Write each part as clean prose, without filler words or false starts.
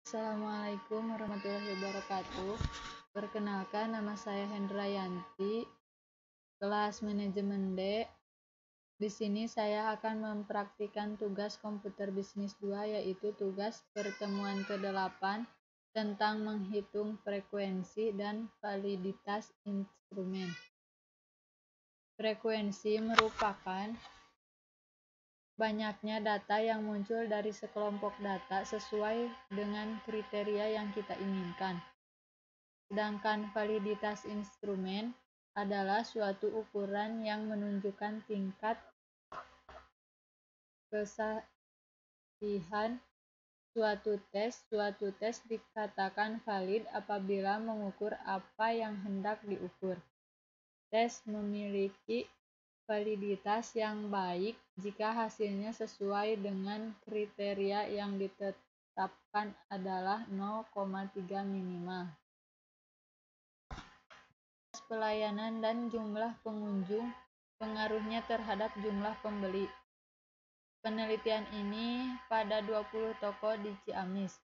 Assalamualaikum warahmatullahi wabarakatuh. Perkenalkan, nama saya Hendrayanti, kelas manajemen D. Di sini saya akan mempraktikkan tugas komputer bisnis 2, yaitu tugas pertemuan ke-8 tentang menghitung frekuensi dan validitas instrumen. Frekuensi merupakan banyaknya data yang muncul dari sekelompok data sesuai dengan kriteria yang kita inginkan. Sedangkan validitas instrumen adalah suatu ukuran yang menunjukkan tingkat kesahihan suatu tes. Suatu tes dikatakan valid apabila mengukur apa yang hendak diukur. Tes memiliki validitas yang baik jika hasilnya sesuai dengan kriteria yang ditetapkan adalah 0,3 minimal. Pelayanan dan jumlah pengunjung pengaruhnya terhadap jumlah pembeli. Penelitian ini pada 20 toko di Ciamis.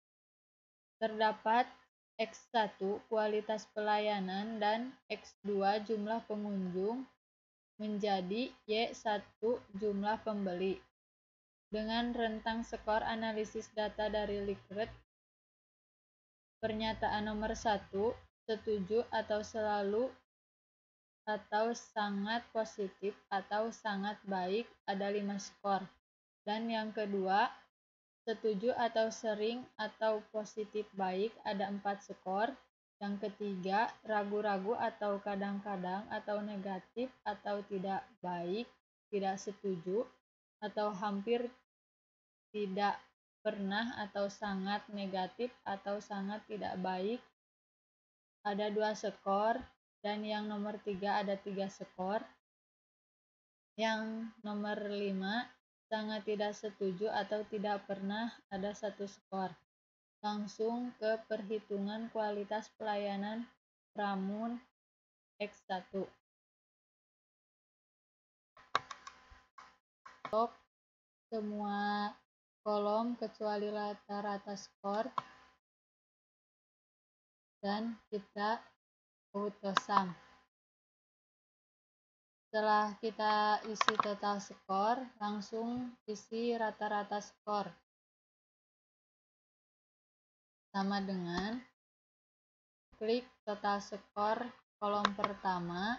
Terdapat X1 kualitas pelayanan dan X2 jumlah pengunjung menjadi Y1 jumlah pembeli. Dengan rentang skor analisis data dari Likert, pernyataan nomor 1, setuju atau selalu atau sangat positif atau sangat baik, ada 5 skor. Dan yang kedua, setuju atau sering atau positif baik, ada 4 skor. Yang ketiga, ragu-ragu atau kadang-kadang atau negatif atau tidak baik, tidak setuju, atau hampir tidak pernah atau sangat negatif atau sangat tidak baik, ada 2 skor. Dan yang nomor 3 ada 3 skor. Yang nomor 5, sangat tidak setuju atau tidak pernah, ada 1 skor. Langsung ke perhitungan kualitas pelayanan Pramun X1. Untuk semua kolom kecuali rata-rata skor, dan kita autosum. Setelah kita isi total skor, langsung isi rata-rata skor. Sama dengan klik total skor kolom pertama,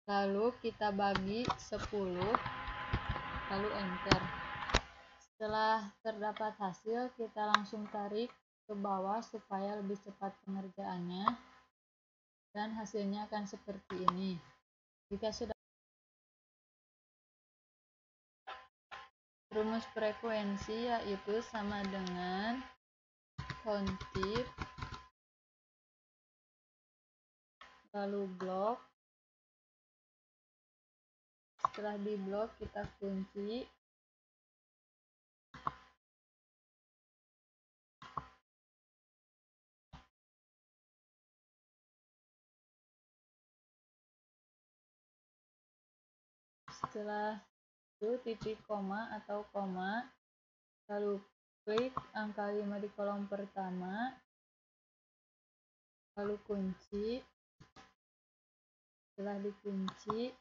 lalu kita bagi 10, lalu enter. Setelah terdapat hasil, kita langsung tarik ke bawah supaya lebih cepat pengerjaannya, dan hasilnya akan seperti ini. Jika sudah, rumus frekuensi yaitu sama dengan kontif lalu blok. Setelah di blok, kita kunci. Setelah itu titik koma atau koma, lalu klik angka 5 di kolom pertama, lalu kunci. Setelah dikunci,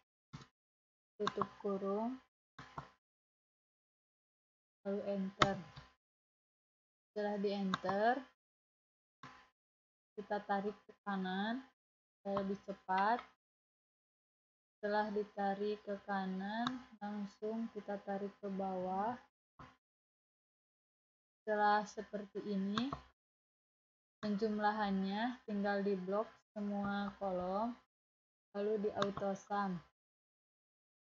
tutup kurung, lalu enter. Setelah di enter, kita tarik ke kanan supaya lebih cepat. Setelah ditarik ke kanan, langsung kita tarik ke bawah. Setelah seperti ini, penjumlahannya tinggal di blok semua kolom, lalu di autosum.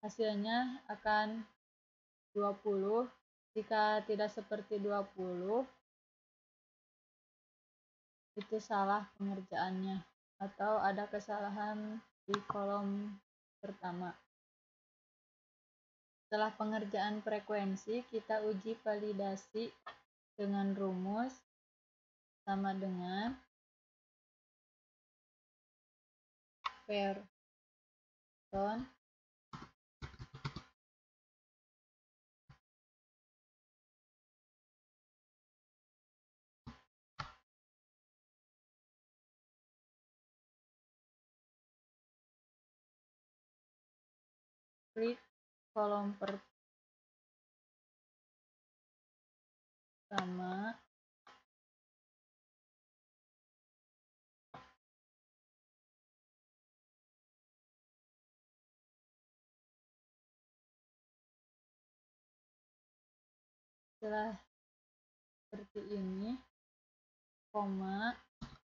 Hasilnya akan 20. Jika tidak seperti 20, itu salah pengerjaannya atau ada kesalahan di kolom pertama. Setelah pengerjaan frekuensi, kita uji validasi dengan rumus sama dengan Pearson klik kolom pertama, setelah seperti ini, koma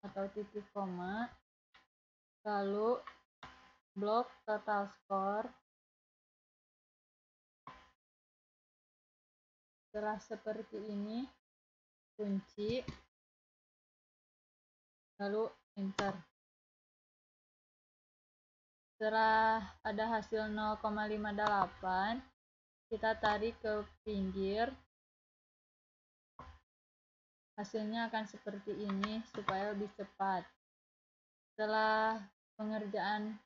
atau titik koma, lalu blok total skor. Setelah seperti ini, kunci, lalu enter. Setelah ada hasil 0,58, kita tarik ke pinggir. Hasilnya akan seperti ini supaya lebih cepat. Setelah pengerjaan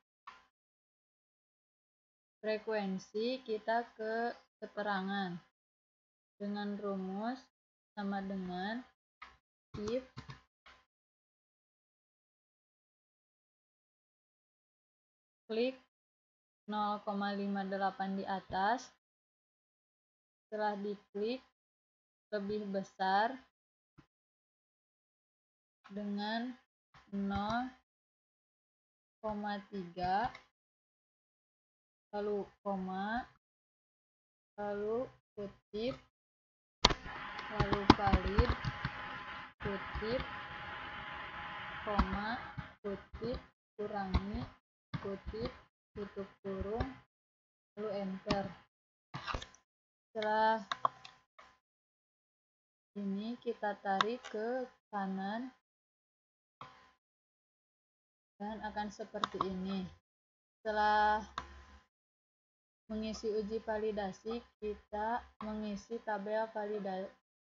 frekuensi, kita ke keterangan dengan rumus sama dengan if klik 0,58 di atas. Setelah diklik lebih besar dengan 0,3, lalu koma, lalu kutip, lalu valid, kutip, koma, kutip, kurangi, kutip, tutup kurung, lalu enter. Setelah ini kita tarik ke kanan dan akan seperti ini. Setelah mengisi uji validasi, kita mengisi tabel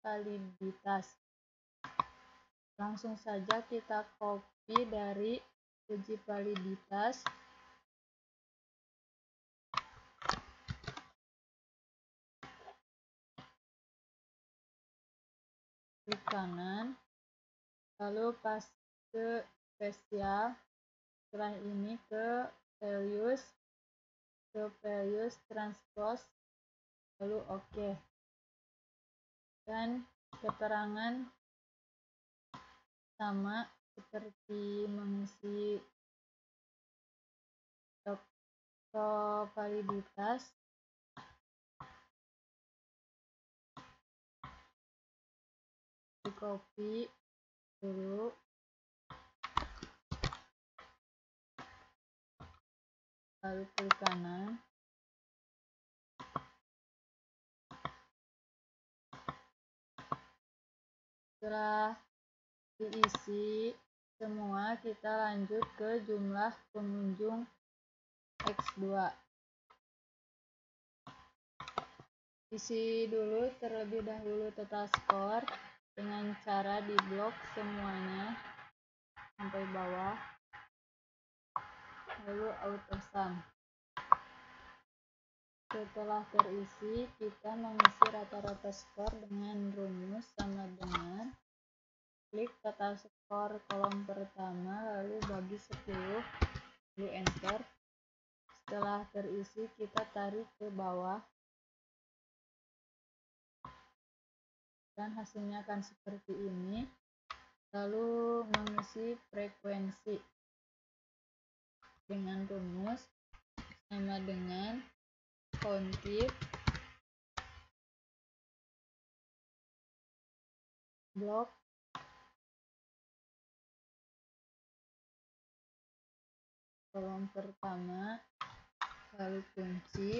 validitas. Langsung saja kita copy dari uji validitas. Klik kanan, lalu pas ke spesial. Setelah ini ke values transpose, lalu oke. Dan keterangan sama seperti mengisi validitas. Di copy dulu, lalu klik kanan, setelah diisi semua, kita lanjut ke jumlah pengunjung X2. Isi dulu terlebih dahulu total skor dengan cara di blok semuanya sampai bawah, lalu auto sum. Setelah terisi, kita mengisi rata-rata skor dengan rumus sama dengan klik total skor kolom pertama, lalu bagi 10, lalu enter. Setelah terisi, kita tarik ke bawah dan hasilnya akan seperti ini. Lalu mengisi frekuensi dengan rumus sama dengan countip blok kolom pertama, lalu kunci,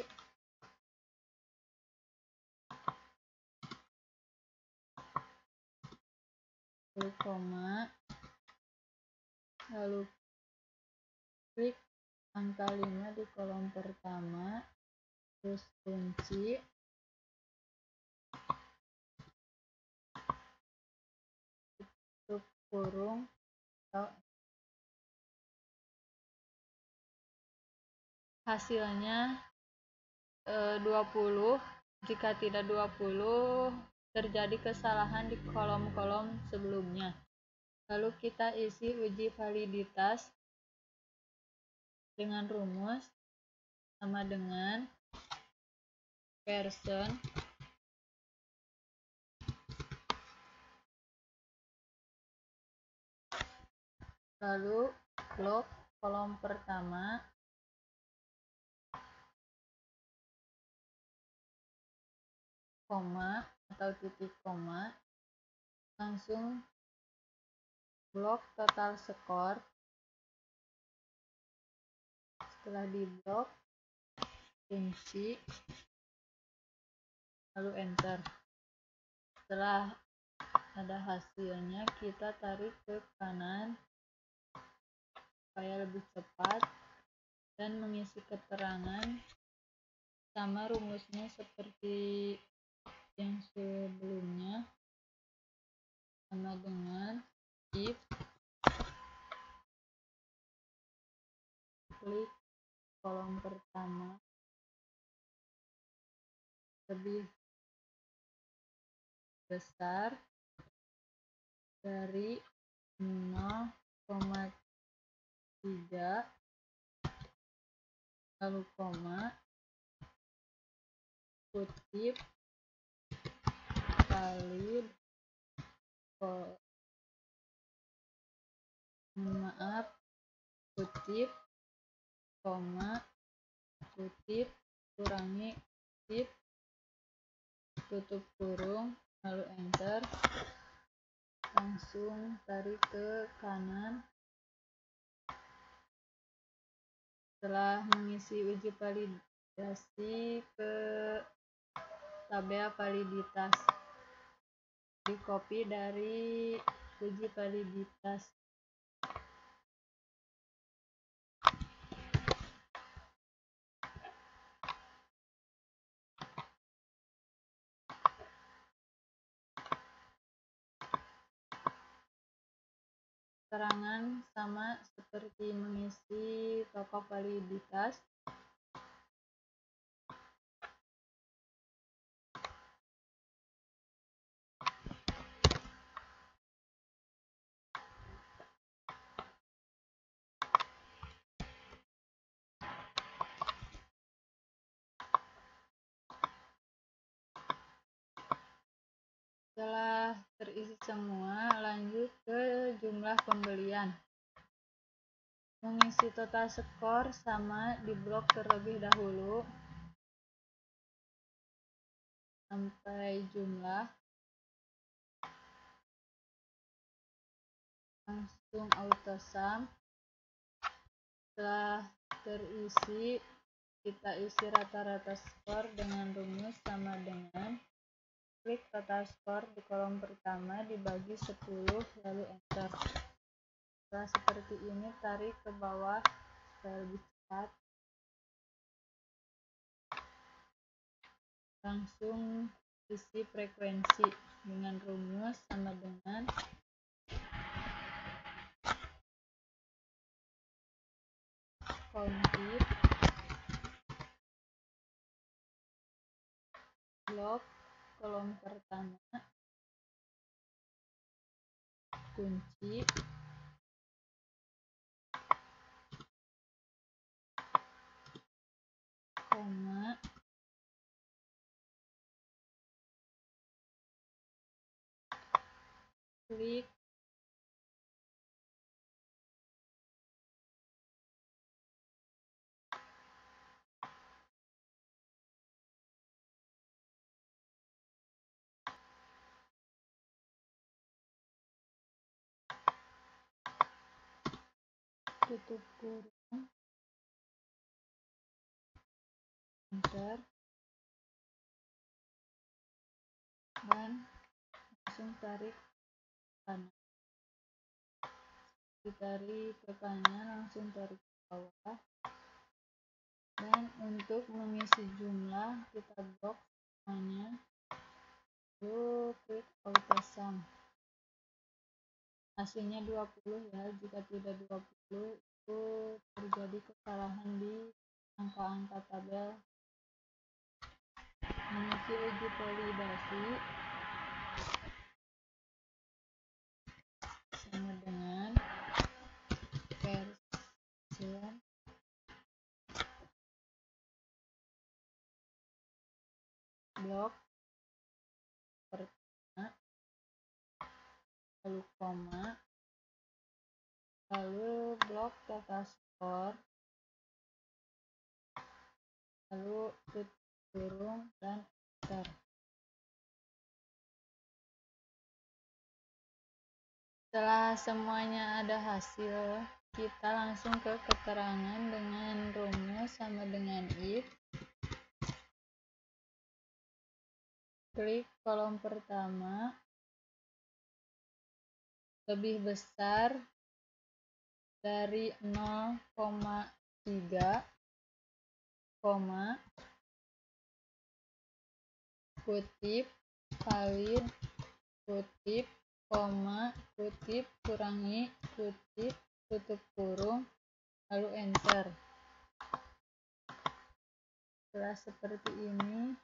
lalu koma, lalu klik angka 5 di kolom pertama, terus kunci, tutup kurung, hasilnya 20. Jika tidak 20, terjadi kesalahan di kolom-kolom sebelumnya. Lalu kita isi uji validitas dengan rumus sama dengan person lalu blok kolom pertama koma atau titik koma, langsung blok total skor. Setelah di blok kunci lalu enter. Setelah ada hasilnya, kita tarik ke kanan supaya lebih cepat dan mengisi keterangan sama rumusnya seperti yang sebelumnya, sama dengan if klik kolom pertama lebih besar dari 0,3 lalu koma kutip valid kutip koma kutip kurangi kutip tutup kurung lalu enter. Langsung tarik ke kanan. Setelah mengisi uji validasi ke tabel validitas, di copy dari uji validitas. Keterangan sama seperti mengisi tokoh validitas. Setelah terisi semua, lanjut ke jumlah pembelian. Mengisi total skor sama di blok terlebih dahulu sampai jumlah, langsung auto sum. Setelah terisi, kita isi rata-rata skor dengan rumus sama dengan klik total skor di kolom pertama dibagi 10 lalu enter. Setelah seperti ini, tarik ke bawah supaya lebih cepat. Langsung isi frekuensi dengan rumus sama dengan countip blok kolom pertama kunci koma klik tutup kurung enter dan langsung tarik kanan. Ditarik ke kanan, langsung tarik ke bawah. Dan untuk mengisi jumlah, kita blok semuanya lalu klik auto sum. Hasilnya 20 ya. Jika tidak 20 itu terjadi kesalahan di angka-angka tabel. Mengisi uji validasi sama dengan person blok pertama, lalu koma, lalu blok total skor, lalu tutup kurung dan enter. Setelah semuanya ada hasil, kita langsung ke keterangan dengan rumus sama dengan if. Klik kolom pertama, lebih besar dari 0,3, kutip, valid, kutip, koma, kutip, kurangi, kutip, tutup kurung, lalu enter. Setelah seperti ini,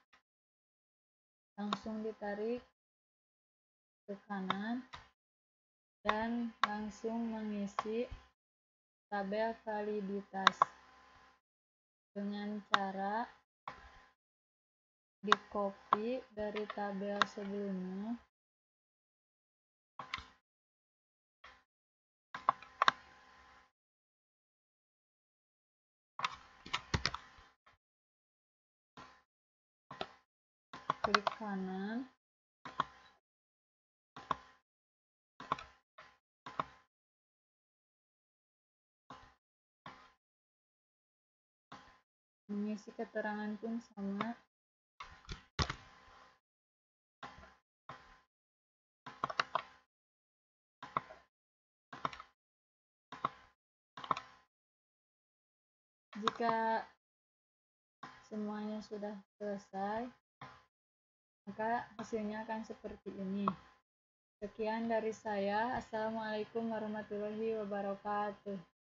langsung ditarik ke kanan dan langsung mengisi tabel validitas dengan cara di copy dari tabel sebelumnya, klik kanan, mengisi keterangan pun sama. Jika semuanya sudah selesai, maka hasilnya akan seperti ini. Sekian dari saya. Assalamualaikum warahmatullahi wabarakatuh.